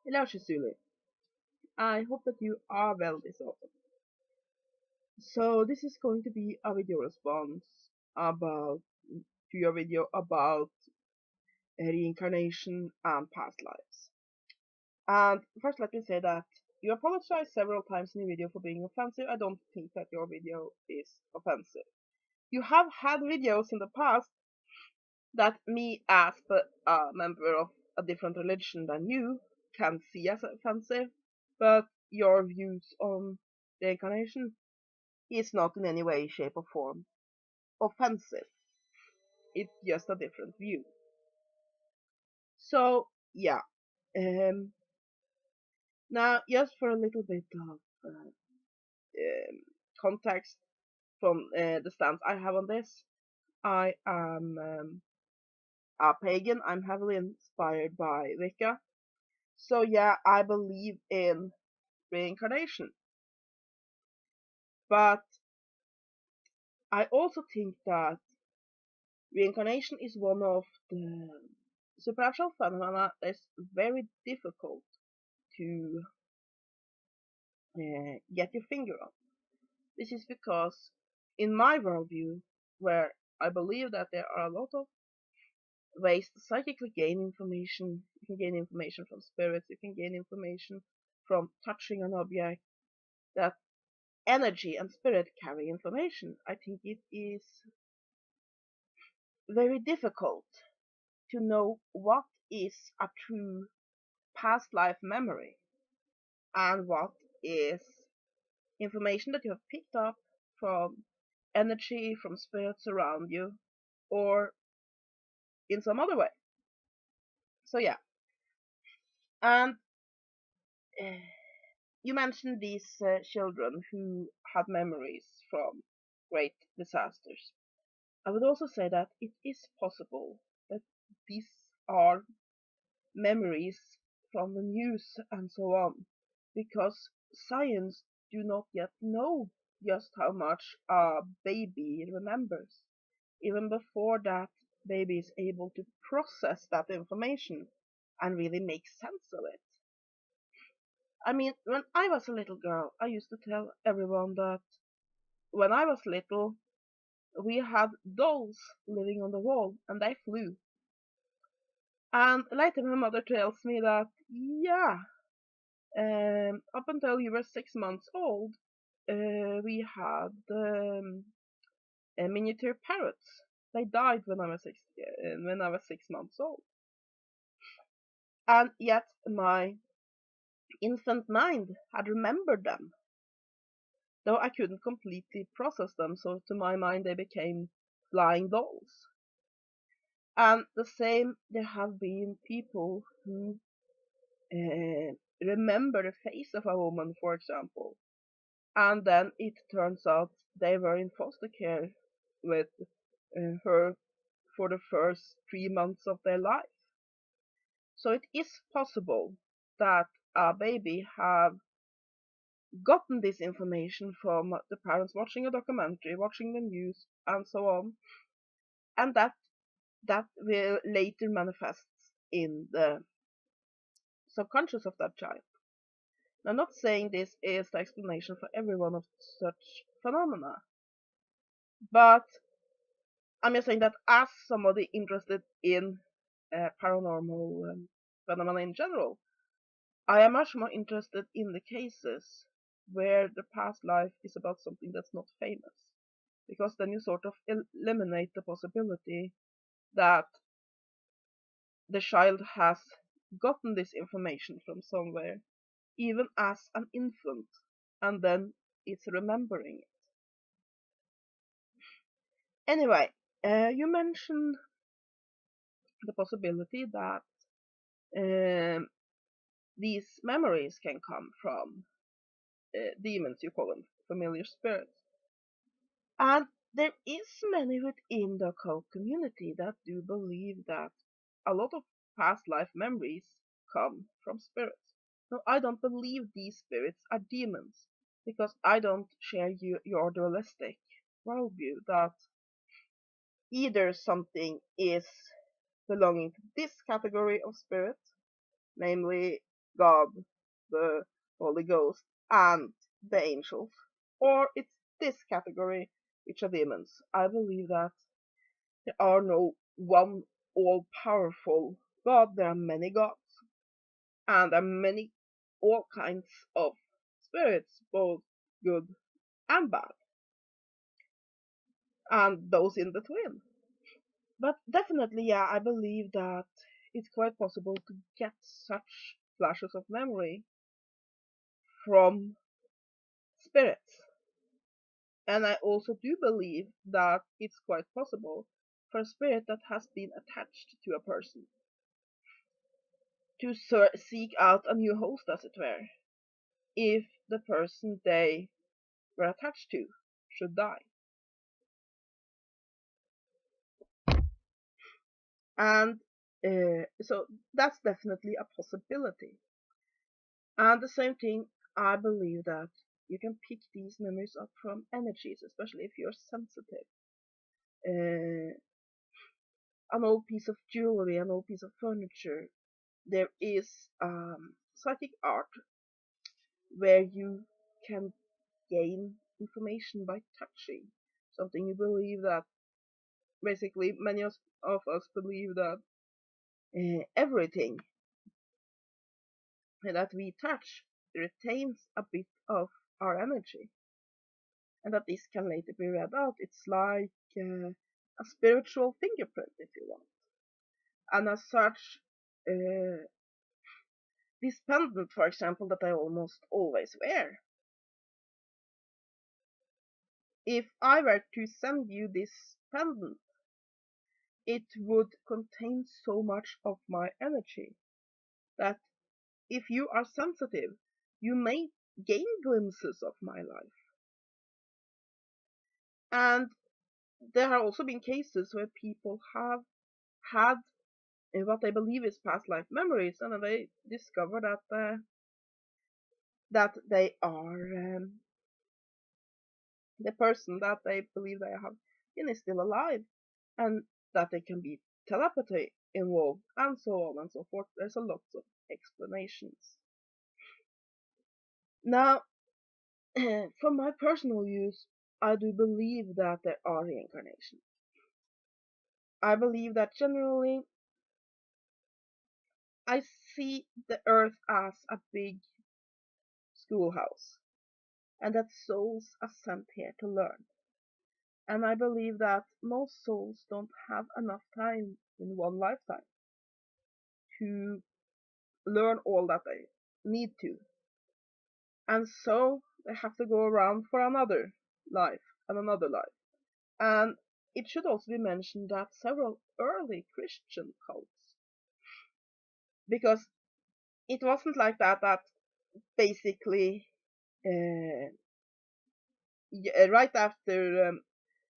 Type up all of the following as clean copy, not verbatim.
Hello, Shazoolo. I hope that you are well this autumn. So this is going to be a video response about to your video about reincarnation and past lives. And first, let me say that you apologized several times in the video for being offensive. I don't think that your video is offensive. You have had videos in the past that me as a member of a different religion than you can see as offensive, but your views on reincarnation is not in any way, shape, or form offensive. It's just a different view. So, yeah. Um, Now, just for a little bit of context from the stance I have on this, I am a pagan. I'm heavily inspired by Wicca. So, yeah, I believe in reincarnation. But I also think that reincarnation is one of the supernatural phenomena that's very difficult to get your finger on. This is because, in my worldview, where I believe that there are a lot of ways to psychically gain information, you can gain information from spirits, you can gain information from touching an object, that energy and spirit carry information. I think it is very difficult to know what is a true past life memory and what is information that you have picked up from energy, from spirits around you, or in some other way. So yeah, and uh, you mentioned these children who had memories from great disasters. I would also say that it is possible that these are memories from the news and so on, because science do not yet know just how much a baby remembers. Even before that baby is able to process that information and really make sense of it. I mean, when I was a little girl, I used to tell everyone that when I was little, we had dolls living on the wall and they flew. And later my mother tells me that, yeah, up until you were 6 months old, we had miniature parrots. They died when I was 6 months old, and yet my infant mind had remembered them, though I couldn't completely process them. So to my mind, they became flying dolls. And the same, there have been people who remember the face of a woman, for example, and then it turns out they were in foster care with her for the first 3 months of their life. So it is possible that a baby have gotten this information from the parents watching a documentary, watching the news, and so on, and that will later manifests in the subconscious of that child. Now, I'm not saying this is the explanation for every one of such phenomena, but I'm just saying that as somebody interested in paranormal phenomena in general, I am much more interested in the cases where the past life is about something that's not famous, because then you sort of eliminate the possibility that the child has gotten this information from somewhere, even as an infant, and then it's remembering it. Anyway, you mentioned the possibility that um, these memories can come from demons, you call them familiar spirits. And there is many within the occult community that do believe that a lot of past life memories come from spirits. No, I don't believe these spirits are demons, because I don't share your dualistic worldview that either something is belonging to this category of spirit, namely God, the Holy Ghost, and the angels. Or it's this category, which are demons. I believe that there are no one all powerful God, there are many gods, and there are many all kinds of spirits, both good and bad, and those in between. But definitely, yeah, I believe that it's quite possible to get such flashes of memory from spirits. And I also do believe that it's quite possible for a spirit that has been attached to a person to seek out a new host, as it were, if the person they were attached to should die. And so that's definitely a possibility. And the same thing, I believe that you can pick these memories up from energies, especially if you're sensitive. Uh, an old piece of jewelry, an old piece of furniture. There is psychic art where you can gain information by touching something. You believe that basically many of us believe that everything that we touch retains a bit of our energy, and that this can later be read out. It's like a spiritual fingerprint, if you want. And as such, this pendant, for example, that I almost always wear, if I were to send you this pendant, it would contain so much of my energy that if you are sensitive, you may gain glimpses of my life. And there have also been cases where people have had what they believe is past life memories, and then they discover that they are the person that they believe they have been is still alive, and that there can be telepathy involved, and so on and so forth. There's a lot of explanations. Now, from my personal views, I do believe that there are reincarnations. I believe that generally I see the earth as a big schoolhouse, and that souls are sent here to learn. And I believe that most souls don't have enough time in one lifetime to learn all that they need to. And so they have to go around for another life and another life. And it should also be mentioned that several early Christian cults, because it wasn't like that basically uh, right after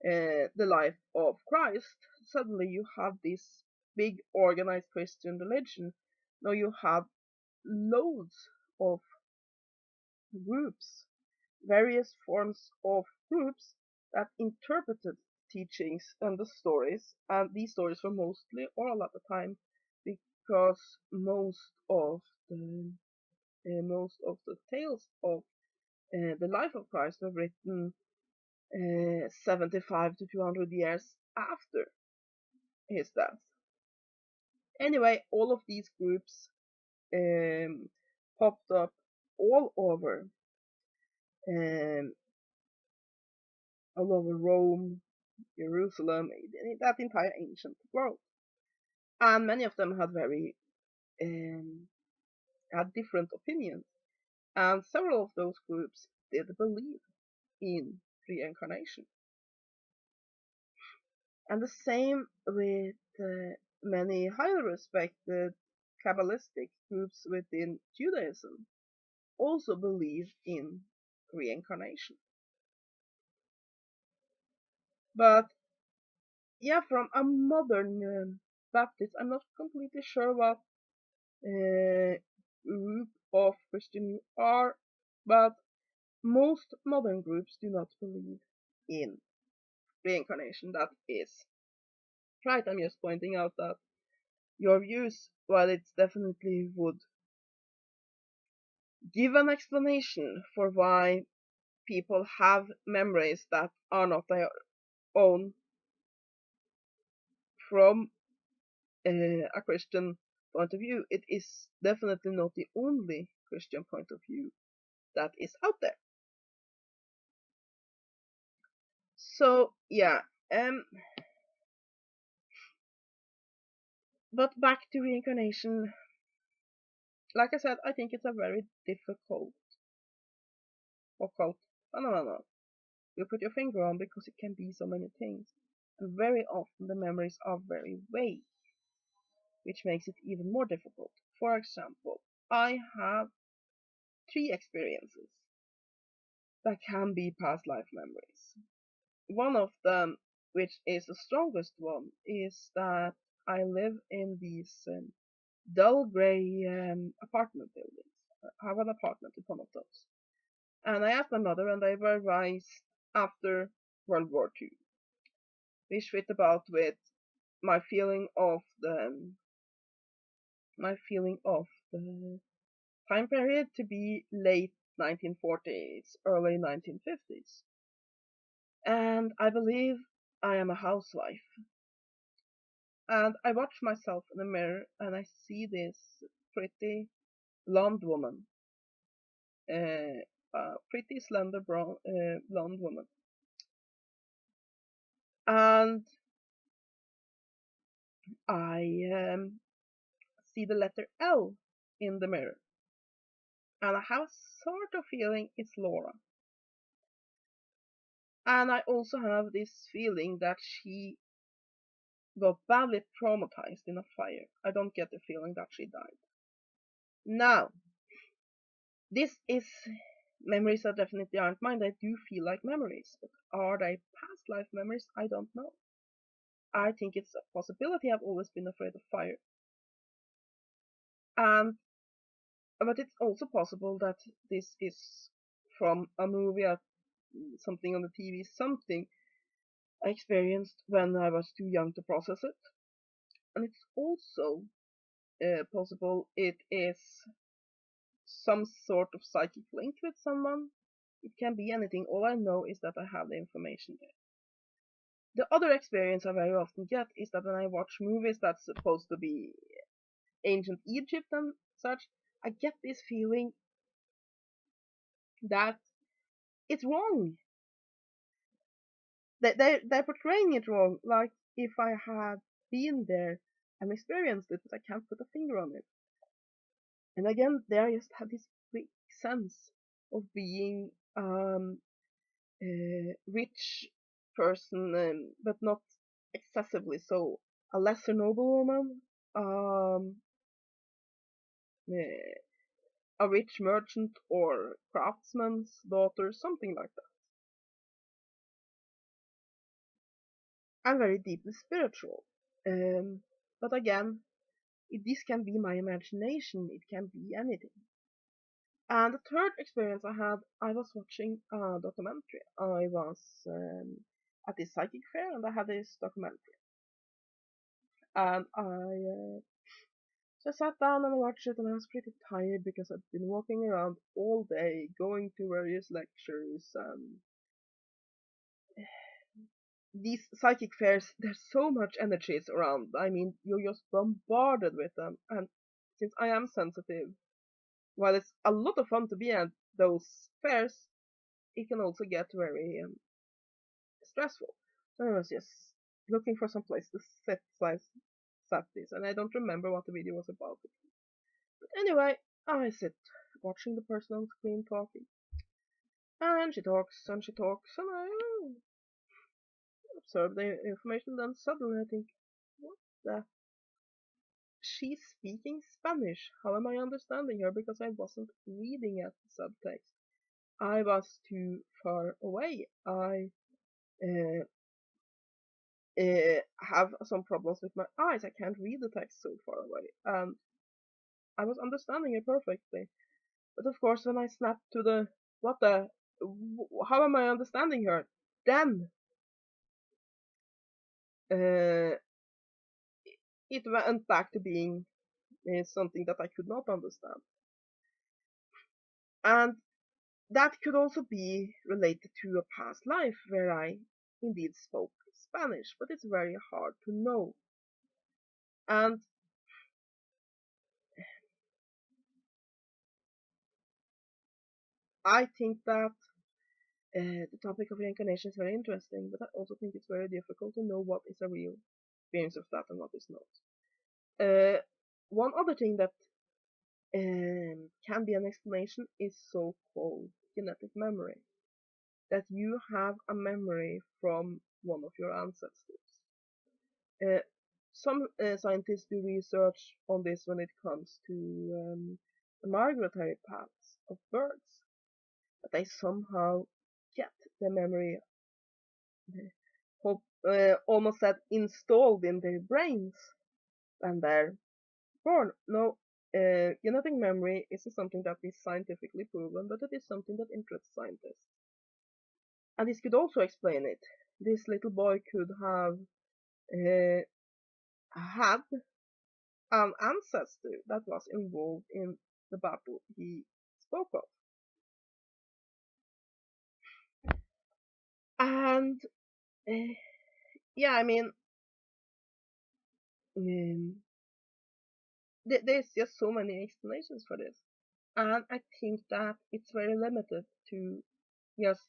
the life of Christ, suddenly you have this big organized Christian religion. Now you have loads of groups, various forms of groups that interpreted teachings and the stories, and these stories were mostly oral at the time, because most of the tales of the life of Christ were written 75 to 200 years after his death. Anyway, all of these groups um, popped up all over, um, all over Rome, Jerusalem, that entire ancient world, and many of them had very had different opinions, and several of those groups did believe in reincarnation. And the same with many highly respected Kabbalistic groups within Judaism also believe in reincarnation. But yeah, from a modern Baptist, I'm not completely sure what group of Christian you are, but most modern groups do not believe in reincarnation. That is right. I'm just pointing out that your views, while it's definitely would give an explanation for why people have memories that are not their own from a Christian point of view. It is definitely not the only Christian point of view that is out there. So yeah, but back to reincarnation. Like I said, I think it's a very difficult occult phenomenon you put your finger on because it can be so many things. And very often the memories are very vague, which makes it even more difficult. For example, I have three experiences that can be past life memories. One of them, which is the strongest one, is that I live in these dull grey apartment buildings. I have an apartment in one of those. And I asked my mother, and they were raised after World War II, which fit about with my feeling of the time period to be late 1940s, early 1950s. And I believe I am a housewife. And I watch myself in the mirror and I see this pretty blonde woman, pretty slender blonde woman. And I see the letter L in the mirror. And I have a sort of feeling it's Laura. And I also have this feeling that she got badly traumatized in a fire. I don't get the feeling that she died. Now, this is memories that definitely aren't mine. They do feel like memories, but are they past life memories? I don't know. I think it's a possibility. I've always been afraid of fire. And but it's also possible that this is from a movie, something on the TV, something I experienced when I was too young to process it. And it's also possible it is some sort of psychic link with someone. It can be anything. All I know is that I have the information there. The other experience I very often get is that when I watch movies that's supposed to be ancient Egypt and such, I get this feeling that it's wrong. They're portraying it wrong. Like if I had been there and experienced it, but I can't put a finger on it. And again, there I just have this big sense of being a rich person, but not excessively so. A lesser noblewoman, um, uh, a rich merchant or craftsman's daughter, something like that. I'm very deeply spiritual. Um, but again, this can be my imagination, it can be anything. And the third experience I had, I was watching a documentary. I was at this psychic fair and I had this documentary. And so I sat down and watched it, and I was pretty tired because I'd been walking around all day, going to various lectures, and these psychic fairs, there's so much energies around. I mean, you're just bombarded with them. And since I am sensitive, while it's a lot of fun to be at those fairs, it can also get very stressful. So I was just looking for some place to sit, so I sat this, and I don't remember what the video was about. But anyway, I sit watching the person on screen talking. And she talks and she talks, and I observe the information. Then suddenly I think, what the? She's speaking Spanish. How am I understanding her? Because I wasn't reading at the subtext. I was too far away. I uh, have some problems with my eyes. I can't read the text so far away. And I was understanding it perfectly. But of course, when I snapped to the what the, how am I understanding her? Then uh, it went back to being something that I could not understand. And that could also be related to a past life where I indeed spoke Spanish, but it's very hard to know. And I think that the topic of reincarnation is very interesting, but I also think it's very difficult to know what is a real experience of that and what is not. One other thing that can be an explanation is so-called genetic memory, that you have a memory from one of your ancestors. Uh, some scientists do research on this when it comes to the migratory paths of birds, that they somehow get the memory almost that installed in their brains when they're born. No, genetic memory isn't something that is scientifically proven, but it is something that interests scientists. And this could also explain it. This little boy could have had an ancestor that was involved in the battle he spoke of. And uh, yeah, I mean, um, there's just so many explanations for this. And I think that it's very limited to just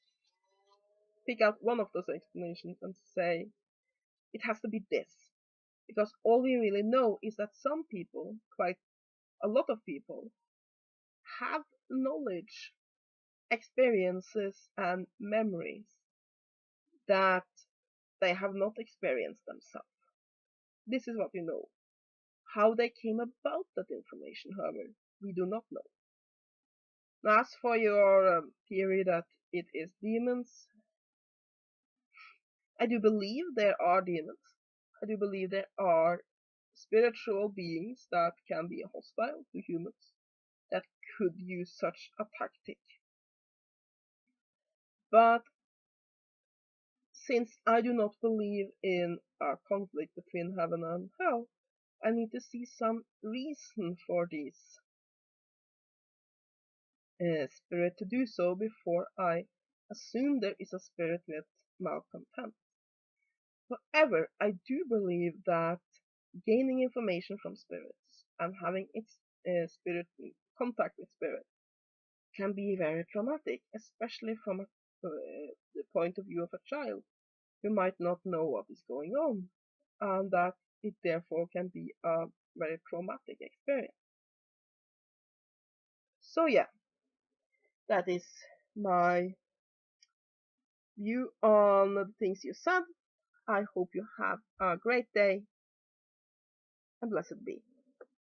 pick out one of those explanations and say it has to be this. Because all we really know is that some people, quite a lot of people, have knowledge, experiences, and memories that they have not experienced themselves. This is what we know. How they came about that information, however, we do not know. Now, as for your theory that it is demons, I do believe there are demons. I do believe there are spiritual beings that can be hostile to humans, that could use such a tactic. But since I do not believe in a conflict between heaven and hell, I need to see some reason for these spirit to do so before I assume there is a spirit with malcontent. However, I do believe that gaining information from spirits and having spirit contact with spirit can be very traumatic, especially from the point of view of a child who might not know what is going on, and that it therefore can be a very traumatic experience. So yeah, that is my view on the things you said. I hope you have a great day and blessed be.